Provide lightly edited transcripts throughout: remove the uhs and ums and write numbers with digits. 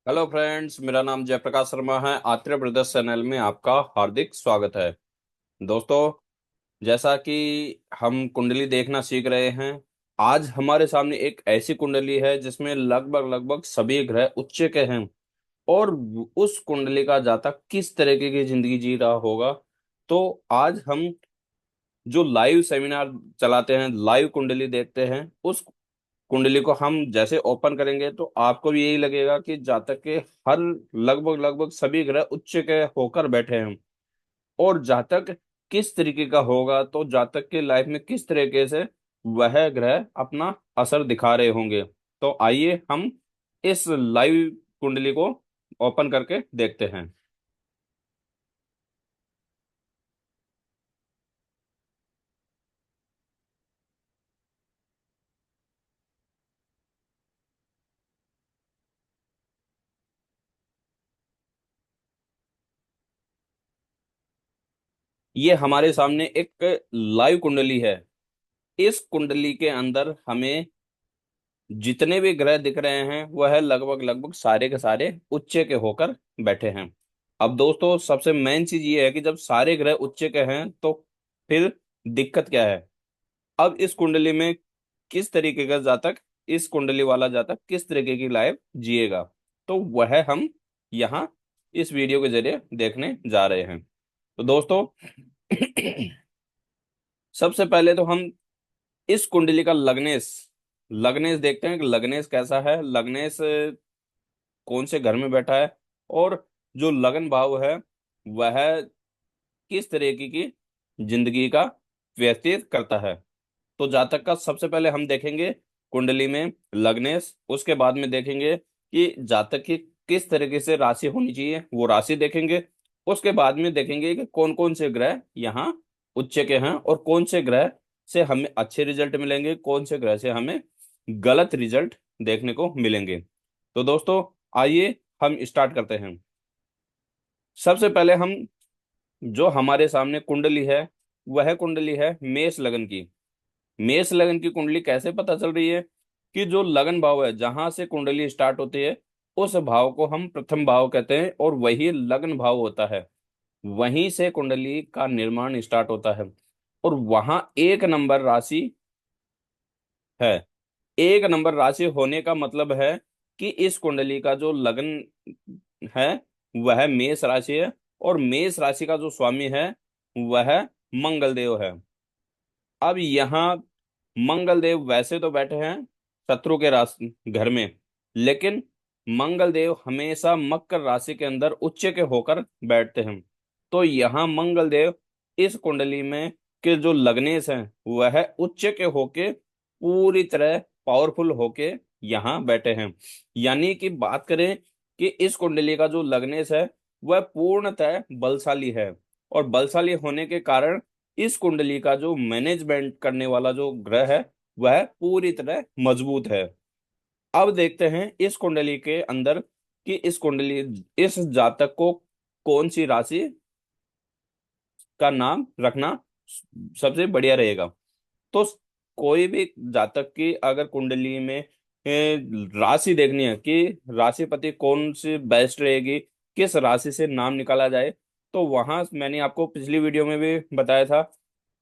Hello friends, मेरा नाम जयप्रकाश शर्मा है। आत्रेय ब्रदर्स चैनल में आपका हार्दिक स्वागत है। दोस्तों, जैसा कि हम कुंडली देखना सीख रहे हैं, आज हमारे सामने एक ऐसी कुंडली है जिसमें लगभग लगभग सभी ग्रह उच्च के हैं। और उस कुंडली का जातक किस तरीके की जिंदगी जी रहा होगा। तो आज हम जो लाइव सेमिनार चलाते हैं, लाइव कुंडली देखते हैं, उस कुंडली को हम जैसे ओपन करेंगे तो आपको भी यही लगेगा कि जातक के हर लगभग लगभग सभी ग्रह उच्च के होकर बैठे हैं। और जातक किस तरीके का होगा, तो जातक के लाइफ में किस तरीके से वह ग्रह अपना असर दिखा रहे होंगे। तो आइए हम इस लाइव कुंडली को ओपन करके देखते हैं। ये हमारे सामने एक लाइव कुंडली है। इस कुंडली के अंदर हमें जितने भी ग्रह दिख रहे हैं वह लगभग लगभग सारे के सारे उच्च के होकर बैठे हैं। अब दोस्तों, सबसे मेन चीज ये है कि जब सारे ग्रह उच्च के हैं तो फिर दिक्कत क्या है। अब इस कुंडली में किस तरीके का जातक, इस कुंडली वाला जातक किस तरीके की लाइफ जिएगा, तो वह हम यहाँ इस वीडियो के जरिए देखने जा रहे हैं। तो दोस्तों, सबसे पहले तो हम इस कुंडली का लग्नेश लग्नेश देखते हैं कि लग्नेश कैसा है, लग्नेश कौन से घर में बैठा है, और जो लगन भाव है वह किस तरीके की जिंदगी का व्यतीत करता है। तो जातक का सबसे पहले हम देखेंगे कुंडली में लग्नेश, उसके बाद में देखेंगे कि जातक की किस तरीके से राशि होनी चाहिए, वो राशि देखेंगे। उसके बाद में देखेंगे कि कौन कौन से ग्रह यहाँ उच्च के हैं और कौन से ग्रह से हमें अच्छे रिजल्ट मिलेंगे, कौन से ग्रह से हमें गलत रिजल्ट देखने को मिलेंगे। तो दोस्तों, आइए हम स्टार्ट करते हैं। सबसे पहले हम जो हमारे सामने कुंडली है वह कुंडली है मेष लगन की। मेष लगन की कुंडली कैसे पता चल रही है कि जो लगन भाव है जहां से कुंडली स्टार्ट होती है उस भाव को हम प्रथम भाव कहते हैं और वही लगन भाव होता है। वहीं से कुंडली का निर्माण स्टार्ट होता है और वहां एक नंबर राशि है। एक नंबर राशि होने का मतलब है कि इस कुंडली का जो लगन है वह मेष राशि है और मेष राशि का जो स्वामी है वह मंगल देव है। अब यहाँ मंगल देव वैसे तो बैठे हैं शत्रु के राशि घर में, लेकिन मंगल देव हमेशा मकर राशि के अंदर उच्च के होकर बैठते हैं। तो यहाँ मंगल देव इस कुंडली में के जो लग्नेश हैं वह उच्च के होके पूरी तरह पावरफुल होके यहाँ बैठे हैं। यानी कि बात करें कि इस कुंडली का जो लग्नेश है वह पूर्णतः बलशाली है। और बलशाली होने के कारण इस कुंडली का जो मैनेजमेंट करने वाला जो ग्रह है वह पूरी तरह मजबूत है। अब देखते हैं इस कुंडली के अंदर कि इस जातक को कौन सी राशि का नाम रखना सबसे बढ़िया रहेगा। तो कोई भी जातक की अगर कुंडली में राशि देखनी है कि राशिपति कौन सी बेस्ट रहेगी, किस राशि से नाम निकाला जाए, तो वहां मैंने आपको पिछली वीडियो में भी बताया था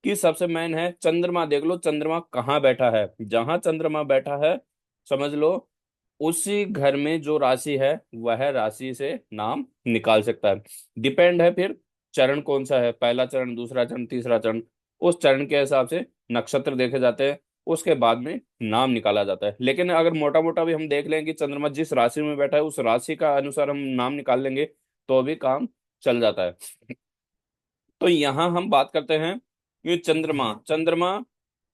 कि सबसे मेन है चंद्रमा। देख लो चंद्रमा कहाँ बैठा है, जहां चंद्रमा बैठा है समझ लो उसी घर में जो राशि है वह राशि से नाम निकाल सकता है। डिपेंड है फिर चरण कौन सा है, पहला चरण, दूसरा चरण, तीसरा चरण, उस चरण के हिसाब से नक्षत्र देखे जाते हैं, उसके बाद में नाम निकाला जाता है। लेकिन अगर मोटा मोटा भी हम देख लें कि चंद्रमा जिस राशि में बैठा है उस राशि का अनुसार हम नाम निकाल लेंगे तो भी काम चल जाता है। तो यहाँ हम बात करते हैं कि चंद्रमा चंद्रमा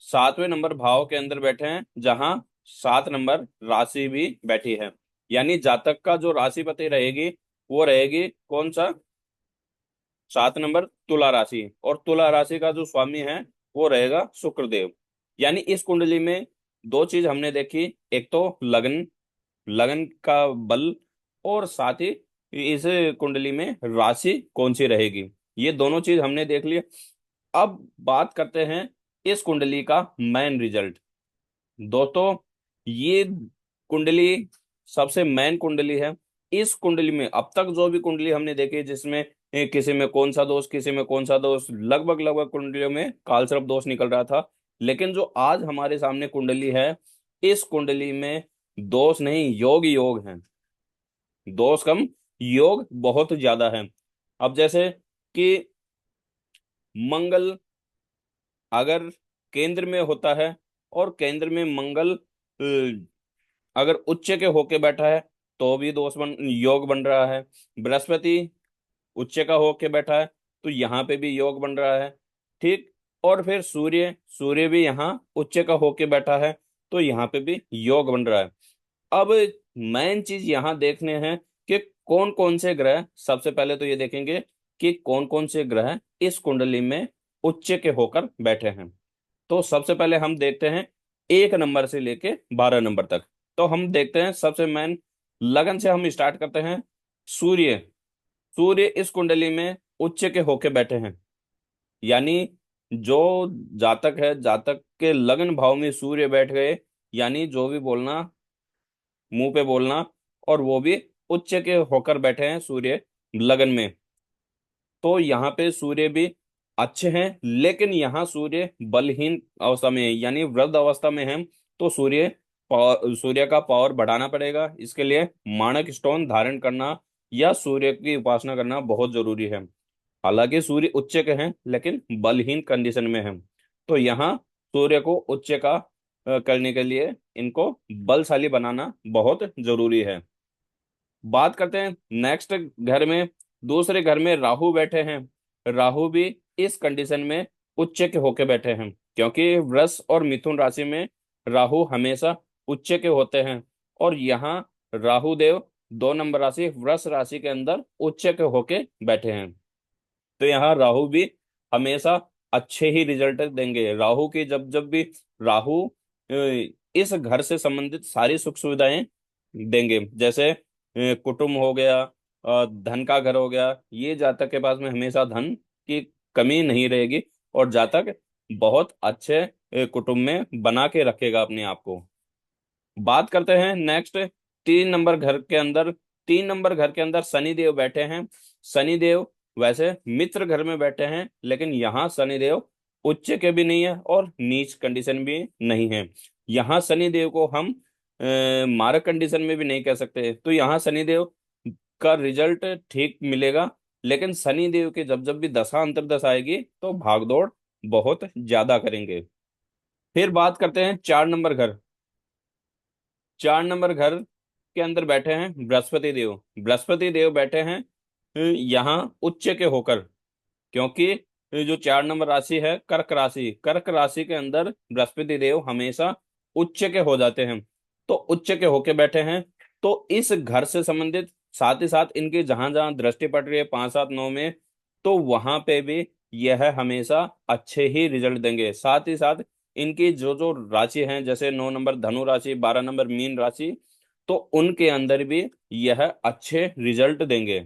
7वें नंबर भाव के अंदर बैठे हैं जहां 7 नंबर राशि भी बैठी है। यानी जातक का जो राशिपति रहेगी वो रहेगी कौन सा, 7 नंबर तुला राशि, और तुला राशि का जो स्वामी है वो रहेगा शुक्रदेव। यानी इस कुंडली में दो चीज हमने देखी, एक तो लगन, लगन का बल, और साथ ही इस कुंडली में राशि कौन सी रहेगी, ये दोनों चीज हमने देख लिया। अब बात करते हैं इस कुंडली का मेन रिजल्ट। दोस्तों, ये कुंडली सबसे मेन कुंडली है। इस कुंडली में अब तक जो भी कुंडली हमने देखी जिसमें किसी में कौन सा दोष, किसी में कौन सा दोष, लगभग लगभग कुंडलियों में कालसर्प दोष निकल रहा था। लेकिन जो आज हमारे सामने कुंडली है, इस कुंडली में दोष नहीं, योग ही योग है। दोष कम, योग बहुत ज्यादा है। अब जैसे कि मंगल अगर केंद्र में होता है, और केंद्र में मंगल अगर उच्च के होके बैठा है तो भी दोष बन, योग बन रहा है। बृहस्पति उच्च का होके बैठा है तो यहाँ पे भी योग बन रहा है। ठीक। और फिर सूर्य, सूर्य भी यहाँ उच्च का होके बैठा है तो यहाँ पे भी योग बन रहा है। अब मेन चीज यहाँ देखने हैं कि कौन कौन से ग्रह, सबसे पहले तो ये देखेंगे कि कौन कौन से ग्रह इस कुंडली में उच्च के होकर बैठे हैं। तो सबसे पहले हम देखते हैं 1 नंबर से लेके 12 नंबर तक। तो हम देखते हैं सबसे मेन, लगन से हम स्टार्ट करते हैं। सूर्य, सूर्य इस कुंडली में उच्च के होके बैठे हैं। यानी जो जातक है, जातक के लगन भाव में सूर्य बैठ गए, यानी जो भी बोलना मुंह पे बोलना, और वो भी उच्च के होकर बैठे हैं सूर्य लगन में। तो यहाँ पे सूर्य भी अच्छे हैं, लेकिन यहाँ सूर्य बलहीन अवस्था में है, यानी वृद्ध अवस्था में है। तो सूर्य का पावर बढ़ाना पड़ेगा। इसके लिए माणक स्टोन धारण करना या सूर्य की उपासना करना बहुत जरूरी है। हालांकि सूर्य उच्च के हैं लेकिन बलहीन कंडीशन में है, तो यहाँ सूर्य को उच्च का करने के लिए इनको बलशाली बनाना बहुत जरूरी है। बात करते हैं नेक्स्ट घर में। दूसरे घर में राहु बैठे हैं। राहु भी इस कंडीशन में उच्च के होके बैठे हैं, क्योंकि वृष और मिथुन राशि में राहु हमेशा उच्च के होते हैं। और यहाँ राहु देव 2 नंबर राशि वृष राशि के अंदर उच्च के होके बैठे हैं। तो यहाँ राहु भी हमेशा अच्छे ही रिजल्ट देंगे। राहु की जब जब भी राहु इस घर से संबंधित सारी सुख सुविधाएं देंगे, जैसे कुटुंब हो गया, धन का घर हो गया, ये जातक के पास में हमेशा धन की कमी नहीं रहेगी, और जातक बहुत अच्छे कुटुंब में बना के रखेगा अपने आप को। बात करते हैं नेक्स्ट 3 नंबर घर के अंदर। 3 नंबर घर के अंदर शनि देव बैठे हैं। शनि देव वैसे मित्र घर में बैठे हैं, लेकिन यहाँ शनि देव उच्च के भी नहीं है और नीच कंडीशन भी नहीं है। यहाँ शनि देव को हम मारक कंडीशन में भी नहीं कह सकते। तो यहाँ शनि देव का रिजल्ट ठीक मिलेगा, लेकिन शनि देव के जब जब भी दशा अंतर्दशा आएगी तो भागदौड़ बहुत ज्यादा करेंगे। फिर बात करते हैं 4 नंबर घर। 4 नंबर घर के अंदर बैठे हैं बृहस्पति देव। बृहस्पति देव बैठे हैं यहाँ उच्च के होकर, क्योंकि जो 4 नंबर राशि है कर्क राशि, कर्क राशि के अंदर बृहस्पति देव हमेशा उच्च के हो जाते हैं। तो उच्च के होके बैठे हैं, तो इस घर से संबंधित, साथ ही साथ इनकी जहां जहां दृष्टि पड़ रही है 5 7 9 में, तो वहां पे भी यह हमेशा अच्छे ही रिजल्ट देंगे। साथ ही साथ इनकी जो जो राशि हैं, जैसे 9 नंबर धनु राशि, 12 नंबर मीन राशि, तो उनके अंदर भी यह अच्छे रिजल्ट देंगे।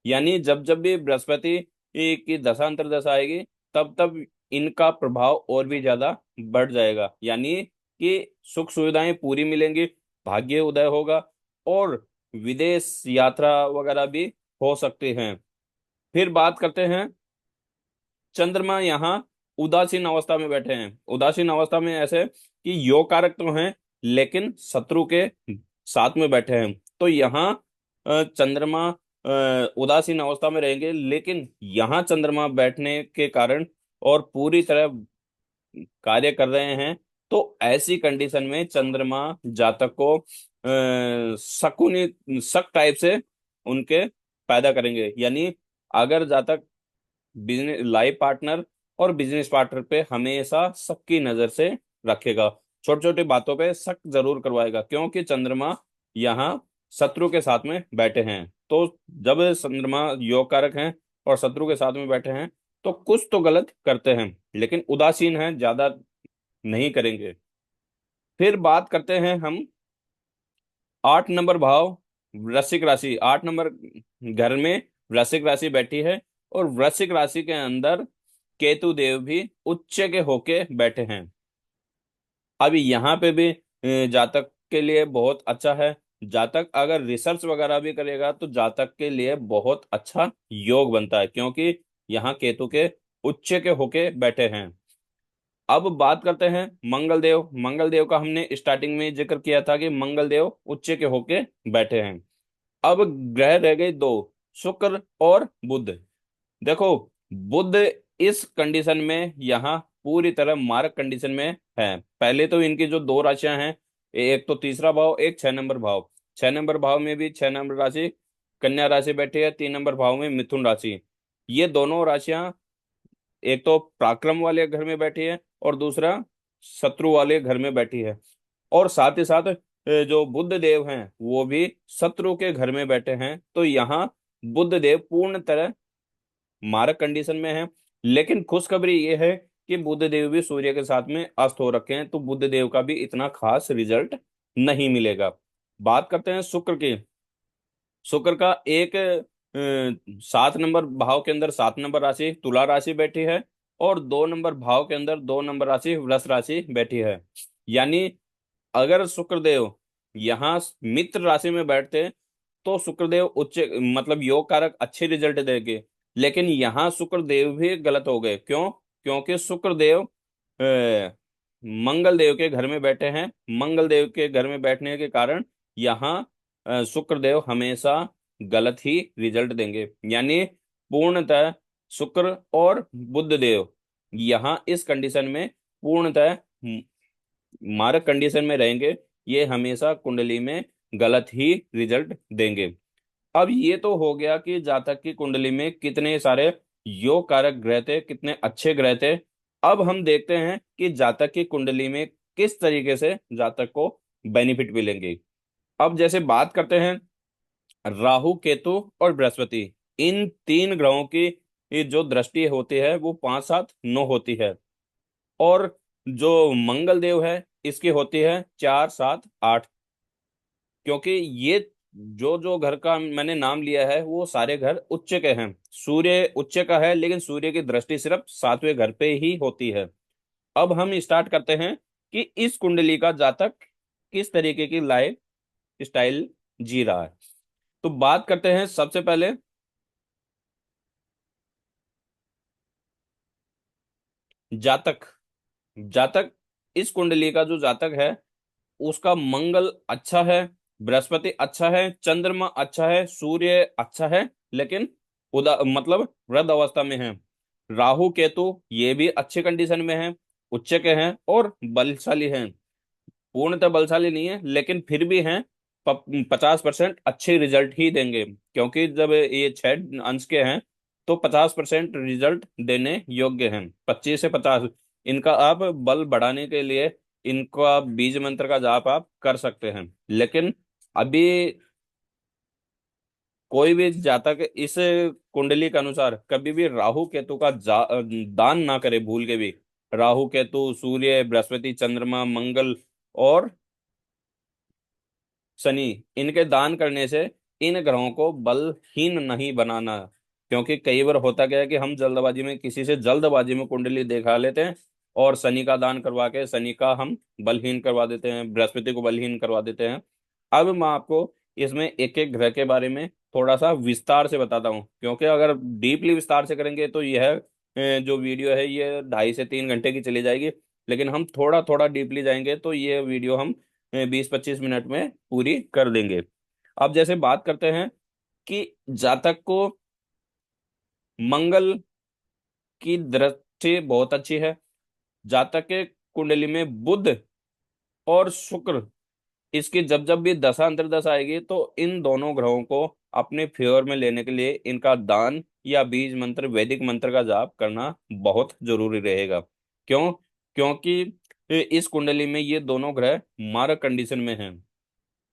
यानी जब जब भी बृहस्पति की दशा अंतर्दशा आएगी, तब तब इनका प्रभाव और भी ज्यादा बढ़ जाएगा। यानी कि सुख सुविधाएं पूरी मिलेंगी, भाग्य उदय होगा, और विदेश यात्रा वगैरह भी हो सकती हैं। फिर बात करते हैं, चंद्रमा यहाँ उदासीन अवस्था में बैठे हैं। उदासीन अवस्था में ऐसे कि योग कारक तो हैं, लेकिन शत्रु के साथ में बैठे हैं। तो यहाँ चंद्रमा उदासीन अवस्था में रहेंगे, लेकिन यहाँ चंद्रमा बैठने के कारण और पूरी तरह कार्य कर रहे हैं। तो ऐसी कंडीशन में चंद्रमा जातक को शकुनी शक टाइप से उनके पैदा करेंगे। यानी अगर जातक बिजनेस लाइफ पार्टनर और बिजनेस पार्टनर पे हमेशा शक की नजर से रखेगा, छोटी छोटी बातों पे शक जरूर करवाएगा, क्योंकि चंद्रमा यहाँ शत्रु के साथ में बैठे हैं। तो जब चंद्रमा योग कारक हैं और शत्रु के साथ में बैठे हैं, तो कुछ तो गलत करते हैं, लेकिन उदासीन हैं, ज्यादा नहीं करेंगे। फिर बात करते हैं हम 8 नंबर भाव वृश्चिक राशि। 8 नंबर घर में वृश्चिक राशि बैठी है, और वृश्चिक राशि के अंदर केतु देव भी उच्च के होके बैठे हैं। अभी यहाँ पे भी जातक के लिए बहुत अच्छा है। जातक अगर रिसर्च वगैरह भी करेगा तो जातक के लिए बहुत अच्छा योग बनता है, क्योंकि यहाँ केतु के उच्च के होके बैठे हैं। अब बात करते हैं मंगल देव। मंगल देव का हमने स्टार्टिंग में जिक्र किया था कि मंगल देव उच्च के होके बैठे हैं। अब ग्रह रह गए दो, शुक्र और बुध। देखो, बुध इस कंडीशन में यहाँ पूरी तरह मारक कंडीशन में है। पहले तो इनकी जो दो राशियां हैं, एक तो तीसरा भाव, एक 6 नंबर भाव। 6 नंबर भाव में भी 6 नंबर राशि कन्या राशि बैठी है, 3 नंबर भाव में मिथुन राशि। ये दोनों राशियां एक तो पराक्रम वाले घर में बैठी है और दूसरा शत्रु वाले घर में बैठी है। और साथ ही साथ जो बुध देव हैं वो भी शत्रु के घर में बैठे हैं। तो यहाँ बुध देव पूर्ण तरह मारक कंडीशन में है। लेकिन खुशखबरी ये है कि बुध देव भी सूर्य के साथ में अस्त हो रखे हैं, तो बुध देव का भी इतना खास रिजल्ट नहीं मिलेगा। बात करते हैं शुक्र की। शुक्र का एक 7 नंबर भाव के अंदर 7 नंबर राशि तुला राशि बैठी है, और 2 नंबर भाव के अंदर 2 नंबर राशि वृष राशि बैठी है। यानी अगर शुक्रदेव यहाँ मित्र राशि में बैठते तो शुक्रदेव उच्च मतलब योग कारक अच्छे रिजल्ट देंगे। लेकिन यहाँ शुक्रदेव भी गलत हो गए। क्यों? क्योंकि शुक्रदेव मंगल देव के घर में बैठे हैं। मंगल देव के घर में बैठने के कारण यहाँ शुक्रदेव हमेशा गलत ही रिजल्ट देंगे। यानी पूर्णतः शुक्र और बुध देव यहाँ इस कंडीशन में पूर्णतः मारक कंडीशन में रहेंगे। ये हमेशा कुंडली में गलत ही रिजल्ट देंगे। अब ये तो हो गया कि जातक की कुंडली में कितने सारे योग कारक ग्रह थे, कितने अच्छे ग्रह थे। अब हम देखते हैं कि जातक की कुंडली में किस तरीके से जातक को बेनिफिट मिलेंगे। अब जैसे बात करते हैं राहु केतु और बृहस्पति, इन तीन ग्रहों की ये जो दृष्टि होती है वो 5 7 9 होती है। और जो मंगल देव है इसकी होती है 4 7 8। क्योंकि ये जो जो घर का मैंने नाम लिया है वो सारे घर उच्च के हैं। सूर्य उच्च का है, लेकिन सूर्य की दृष्टि सिर्फ 7वें घर पे ही होती है। अब हम स्टार्ट करते हैं कि इस कुंडली का जातक किस तरीके की लाइफ स्टाइल जी रहा है। तो बात करते हैं सबसे पहले जातक। जातक इस कुंडली का जो जातक है उसका मंगल अच्छा है, बृहस्पति अच्छा है, चंद्रमा अच्छा है, सूर्य अच्छा है, लेकिन उदा मतलब वृद्ध अवस्था में है। राहु केतु ये भी अच्छे कंडीशन में है, उच्च के हैं और बलशाली हैं। पूर्णतः बलशाली नहीं है लेकिन फिर भी हैं। 50% अच्छे रिजल्ट ही देंगे, क्योंकि जब ये 6 अंश के हैं तो 50% रिजल्ट देने योग्य हैं। 25 से 50 इनका आप बल बढ़ाने के लिए इनका बीज मंत्र का जाप आप कर सकते हैं। लेकिन अभी कोई भी जातक इस कुंडली के अनुसार कभी भी राहु केतु का दान ना करे भूल के भी। राहु केतु सूर्य बृहस्पति चंद्रमा मंगल और शनि, इनके दान करने से इन ग्रहों को बलहीन नहीं बनाना। क्योंकि कई बार होता क्या है कि हम जल्दबाजी में किसी से जल्दबाजी में कुंडली दिखा लेते हैं और शनि का दान करवा के शनि का हम बलहीन करवा देते हैं, बृहस्पति को बलहीन करवा देते हैं। अब मैं आपको इसमें एक एक ग्रह के बारे में थोड़ा सा विस्तार से बताता हूँ, क्योंकि अगर डीपली विस्तार से करेंगे तो यह जो वीडियो है ये 2.5 से 3 घंटे की चली जाएगी। लेकिन हम थोड़ा थोड़ा डीपली जाएंगे तो ये वीडियो हम 20 25 मिनट में पूरी कर देंगे। अब जैसे बात करते हैं कि जातक को मंगल की दृष्टि बहुत अच्छी है। जातक के कुंडली में बुध और शुक्र इसकी जब जब भी दशा अंतर्दशा आएगी तो इन दोनों ग्रहों को अपने फेवर में लेने के लिए इनका दान या बीज मंत्र वैदिक मंत्र का जाप करना बहुत जरूरी रहेगा। क्यों? क्योंकि इस कुंडली में ये दोनों ग्रह मारक कंडीशन में हैं।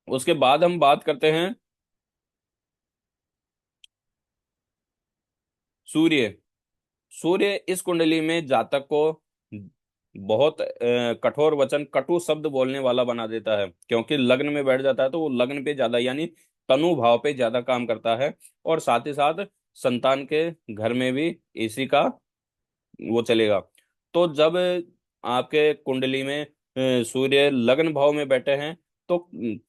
उसके बाद हम बात करते हैं सूर्य। सूर्य इस कुंडली में जातक को बहुत कठोर वचन कटु शब्द बोलने वाला बना देता है। क्योंकि लग्न में बैठ जाता है तो वो लग्न पे ज्यादा यानी तनु भाव पे ज्यादा काम करता है। और साथ ही साथ संतान के घर में भी इसी का वो चलेगा। तो जब आपके कुंडली में सूर्य लग्न भाव में बैठे हैं तो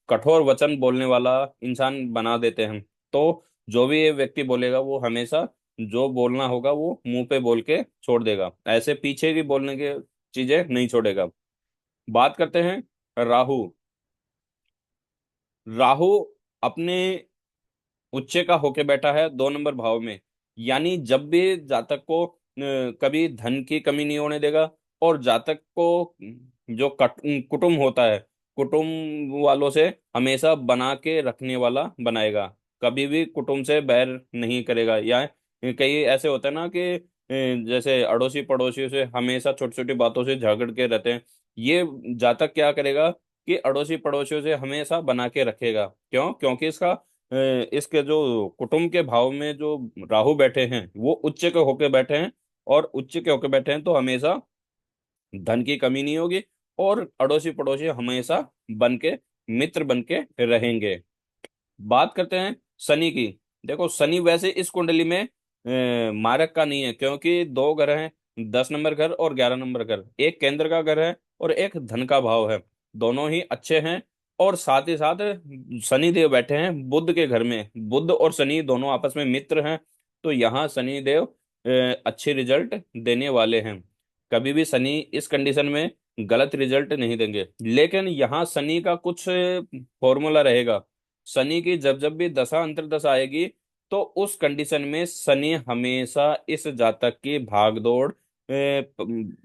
कठोर वचन बोलने वाला इंसान बना देते हैं। तो जो भी ये व्यक्ति बोलेगा वो हमेशा जो बोलना होगा वो मुंह पे बोल के छोड़ देगा, ऐसे पीछे की बोलने की चीजें नहीं छोड़ेगा। बात करते हैं राहु। राहु अपने उच्च का होके बैठा है 2 नंबर भाव में। यानी जब भी जातक को कभी धन की कमी नहीं होने देगा। और जातक को जो कुटुंब होता है, कुटुंब वालों से हमेशा बना के रखने वाला बनाएगा। कभी भी कुटुंब से बैर नहीं करेगा। या कई ऐसे होते हैं ना कि जैसे अड़ोसी पड़ोसियों से हमेशा छोटी छोटी बातों से झगड़ के रहते हैं। ये जातक क्या करेगा कि अड़ोसी पड़ोसियों से हमेशा बना के रखेगा। क्यों? क्योंकि इसके जो कुटुंब के भाव में जो राहु बैठे हैं वो उच्च के होके बैठे हैं। और उच्च के होके बैठे हैं तो हमेशा धन की कमी नहीं होगी। और अड़ोसी पड़ोसी हमेशा बन के मित्र बन के रहेंगे। बात करते हैं शनि की। देखो शनि वैसे इस कुंडली में मारक का नहीं है, क्योंकि 2 ग्रह हैं, 10 नंबर घर और 11 नंबर घर। एक केंद्र का घर है और एक धन का भाव है। दोनों ही अच्छे हैं। और साथ ही साथ शनि देव बैठे हैं बुध के घर में। बुध और शनि दोनों आपस में मित्र हैं। तो यहाँ शनि देव अच्छे रिजल्ट देने वाले हैं। कभी भी शनि इस कंडीशन में गलत रिजल्ट नहीं देंगे। लेकिन यहाँ शनि का कुछ फॉर्मूला रहेगा। शनि की जब जब भी दशा अंतर्दशा आएगी तो उस कंडीशन में शनि हमेशा इस जातक की भागदौड़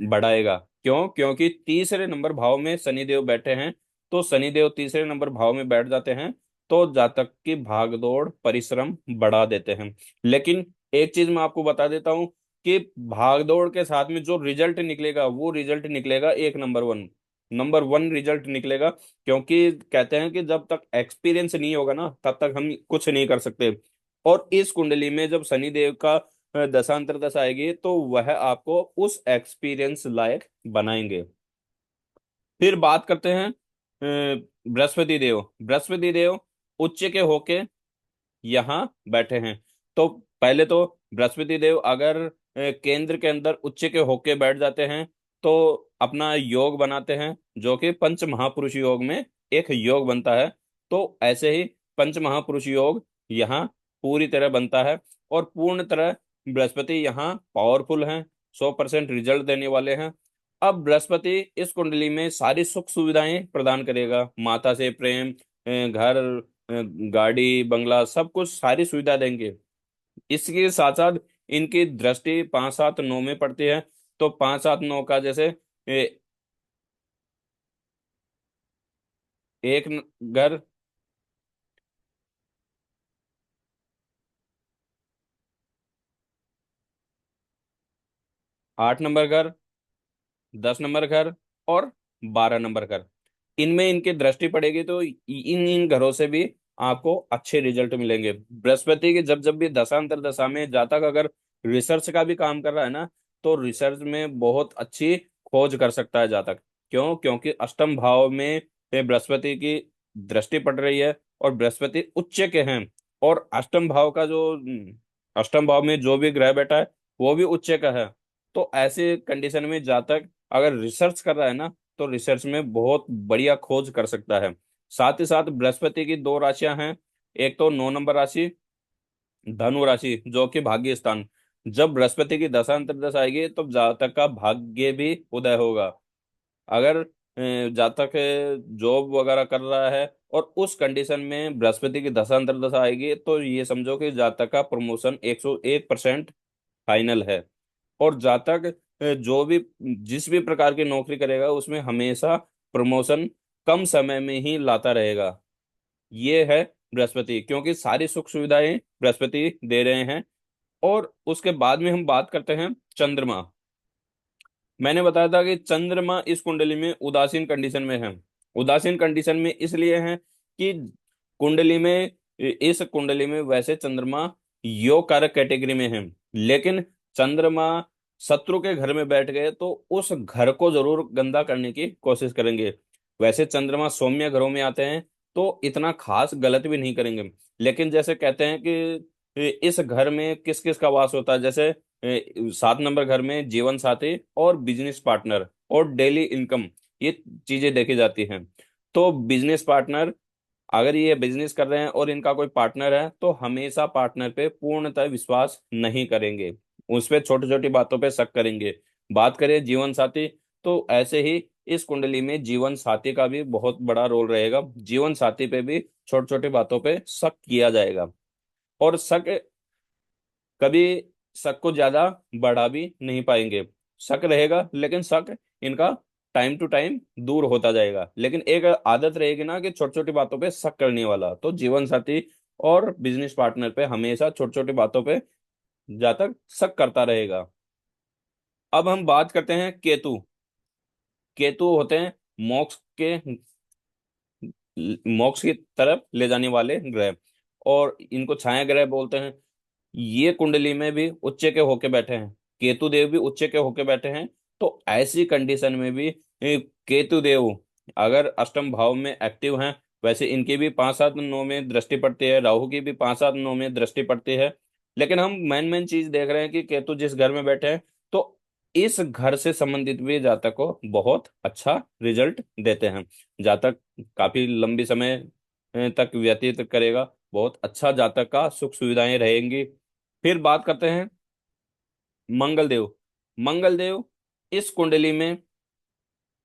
बढ़ाएगा। क्यों? क्योंकि तीसरे नंबर भाव में शनि देव बैठे हैं। तो शनि देव तीसरे नंबर भाव में बैठ जाते हैं तो जातक की भागदौड़ परिश्रम बढ़ा देते हैं। लेकिन एक चीज मैं आपको बता देता हूं कि भागदौड़ के साथ में जो रिजल्ट निकलेगा वो रिजल्ट निकलेगा एक नंबर वन रिजल्ट निकलेगा। क्योंकि कहते हैं कि जब तक एक्सपीरियंस नहीं होगा ना तब तक हम कुछ नहीं कर सकते। और इस कुंडली में जब शनि देव का दशांतर दशा आएगी तो वह आपको उस एक्सपीरियंस लायक बनाएंगे। फिर बात करते हैं बृहस्पति देव। बृहस्पति देव उच्च के होके यहाँ बैठे हैं। तो पहले तो बृहस्पति देव अगर केंद्र के अंदर उच्च के होके बैठ जाते हैं तो अपना योग बनाते हैं, जो कि पंच महापुरुष योग में एक योग बनता है। तो ऐसे ही पंच महापुरुष योग यहाँ पूरी तरह बनता है। और पूर्ण तरह बृहस्पति यहाँ पावरफुल हैं, 100% रिजल्ट देने वाले हैं। अब बृहस्पति इस कुंडली में सारी सुख सुविधाएं प्रदान करेगा। माता से प्रेम, घर, गाड़ी, बंगला, सब कुछ सारी सुविधा देंगे। इसके साथ साथ इनकी दृष्टि 5 7 9 में पड़ती है। तो 5 7 9 का जैसे एक घर, 8 नंबर घर, 10 नंबर घर और 12 नंबर घर, इनमें इनकी दृष्टि पड़ेगी तो इन इन घरों से भी आपको अच्छे रिजल्ट मिलेंगे। बृहस्पति की जब जब भी दशांतर दशा में जातक अगर रिसर्च का भी काम कर रहा है ना तो रिसर्च में बहुत अच्छी खोज कर सकता है जातक। क्यों? क्योंकि अष्टम भाव में ये बृहस्पति की दृष्टि पड़ रही है और बृहस्पति उच्च के हैं। और अष्टम भाव में जो भी ग्रह बैठा है वो भी उच्च का है। तो ऐसे कंडीशन में जातक अगर रिसर्च कर रहा है ना तो रिसर्च में बहुत बढ़िया खोज कर सकता है। साथ ही साथ बृहस्पति की 2 राशियां हैं। एक तो 9 नंबर राशि धनु राशि, जो कि भाग्य स्थान। जब बृहस्पति की दशा अंतर्दशा आएगी तो जातक का भाग्य भी उदय होगा। अगर जातक जॉब वगैरह कर रहा है और उस कंडीशन में बृहस्पति की दशा अंतर्दशा आएगी तो ये समझो कि जातक का प्रमोशन 101% फाइनल है। और जातक जो भी जिस भी प्रकार की नौकरी करेगा उसमें हमेशा प्रमोशन कम समय में ही लाता रहेगा। ये है बृहस्पति, क्योंकि सारी सुख सुविधाएं बृहस्पति दे रहे हैं। और उसके बाद में हम बात करते हैं चंद्रमा। मैंने बताया था कि चंद्रमा इस कुंडली में उदासीन कंडीशन में है। उदासीन कंडीशन में इसलिए है कि कुंडली में इस कुंडली में वैसे चंद्रमा योग कारक कैटेगरी में है। लेकिन चंद्रमा शत्रु के घर में बैठ गए तो उस घर को जरूर गंदा करने की कोशिश करेंगे। वैसे चंद्रमा सौम्य घरों में आते हैं तो इतना खास गलत भी नहीं करेंगे। लेकिन जैसे कहते हैं कि इस घर में किस किस का वास होता है, जैसे 7 नंबर घर में जीवन साथी और बिजनेस पार्टनर और डेली इनकम, ये चीजें देखी जाती हैं। तो बिजनेस पार्टनर, अगर ये बिजनेस कर रहे हैं और इनका कोई पार्टनर है, तो हमेशा पार्टनर पे पूर्णतः विश्वास नहीं करेंगे, उस पे छोटी छोटी बातों पे शक करेंगे। बात करें जीवन साथी, तो ऐसे ही इस कुंडली में जीवन साथी का भी बहुत बड़ा रोल रहेगा। जीवन साथी पे भी छोटी छोटी बातों पे शक किया जाएगा, और शक कभी शक को ज्यादा बढ़ा भी नहीं पाएंगे। शक रहेगा, लेकिन शक इनका टाइम टू टाइम दूर होता जाएगा। लेकिन एक आदत रहेगी ना कि छोटी छोटी बातों पे शक करने वाला, तो जीवन साथी और बिजनेस पार्टनर पे हमेशा छोटी छोटी बातों पे जातक शक करता रहेगा। अब हम बात करते हैं केतु। केतु होते हैं मोक्ष के, मोक्ष की तरफ ले जाने वाले ग्रह, और इनको छाया ग्रह बोलते हैं। ये कुंडली में भी उच्च के होके बैठे हैं, केतु देव भी उच्च के होके बैठे हैं। तो ऐसी कंडीशन में भी केतु देव अगर अष्टम भाव में एक्टिव हैं, वैसे इनकी भी 5 7 9 में दृष्टि पड़ती है, राहु की भी 5 7 9 में दृष्टि पड़ती है। लेकिन हम मेन मेन चीज देख रहे हैं कि केतु जिस घर में बैठे हैं, तो इस घर से संबंधित भी जातक को बहुत अच्छा रिजल्ट देते हैं। जातक काफी लंबी समय तक व्यतीत करेगा, बहुत अच्छा जातक का सुख सुविधाएं रहेंगी। फिर बात करते हैं मंगल देव। मंगल देव इस कुंडली में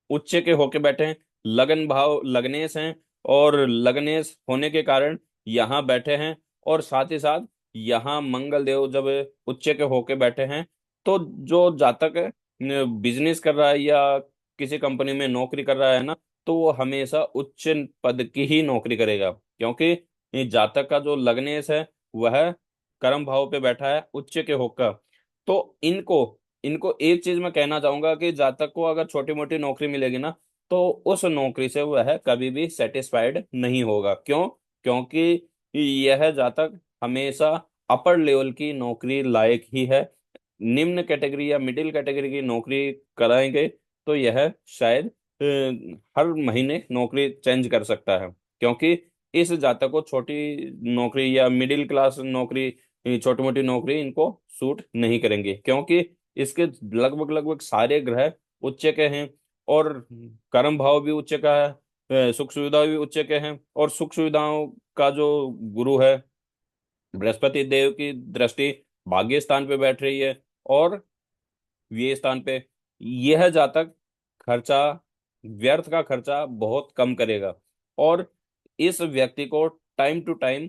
उच्च के होके बैठे हैं, लगन भाव लग्नेश हैं, और लग्नेश होने के कारण यहाँ बैठे हैं। और साथ ही साथ यहाँ मंगल देव जब उच्च के होके बैठे हैं, तो जो जातक बिजनेस कर रहा है या किसी कंपनी में नौकरी कर रहा है ना, तो वो हमेशा उच्च पद की ही नौकरी करेगा, क्योंकि ये जातक का जो लग्नेश है वह कर्म भाव पे बैठा है उच्च के होकर। तो इनको इनको एक चीज मैं कहना चाहूंगा कि जातक को अगर छोटी मोटी नौकरी मिलेगी ना, तो उस नौकरी से वह कभी भी सेटिस्फाइड नहीं होगा। क्यों? क्योंकि यह जातक हमेशा अपर लेवल की नौकरी लायक ही है। निम्न कैटेगरी या मिडिल कैटेगरी की नौकरी कराएंगे तो यह शायद हर महीने नौकरी चेंज कर सकता है, क्योंकि इस जातक को छोटी नौकरी या मिडिल क्लास नौकरी, छोटी मोटी नौकरी इनको सूट नहीं करेंगे, क्योंकि इसके लगभग लगभग सारे ग्रह उच्च के हैं, और कर्म भाव भी उच्च का है, सुख सुविधा भी उच्च के हैं। और सुख सुविधाओं का जो गुरु है बृहस्पति देव की दृष्टि भाग्य स्थान पे बैठ रही है, और व्यय स्थान पे। यह जातक खर्चा, व्यर्थ का खर्चा बहुत कम करेगा, और इस व्यक्ति को टाइम टू टाइम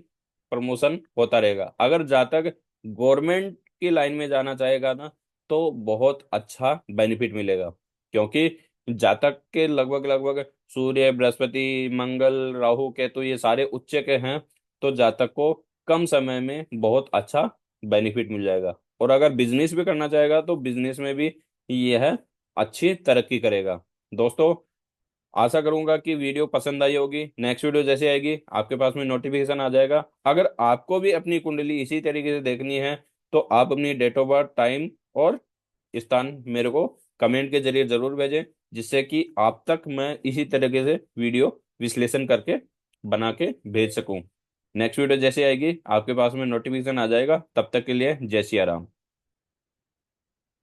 प्रमोशन होता रहेगा। अगर जातक गवर्नमेंट की लाइन में जाना चाहेगा ना, तो बहुत अच्छा बेनिफिट मिलेगा, क्योंकि जातक के लगभग लगभग सूर्य बृहस्पति मंगल राहु केतु ये सारे उच्च के हैं। तो जातक को कम समय में बहुत अच्छा बेनिफिट मिल जाएगा, और अगर बिजनेस भी करना चाहेगा तो बिजनेस में भी यह अच्छी तरक्की करेगा। दोस्तों, आशा करूंगा कि वीडियो पसंद आई होगी। नेक्स्ट वीडियो जैसे आएगी आपके पास में नोटिफिकेशन आ जाएगा। अगर आपको भी अपनी कुंडली इसी तरीके से देखनी है, तो आप अपनी डेट ऑफ बर्थ टाइम और स्थान मेरे को कमेंट के जरिए जरूर भेजें, जिससे कि आप तक मैं इसी तरीके से वीडियो विश्लेषण करके बना के भेज सकूं। नेक्स्ट वीडियो जैसे आएगी आपके पास में नोटिफिकेशन आ जाएगा। तब तक के लिए जय सिया राम।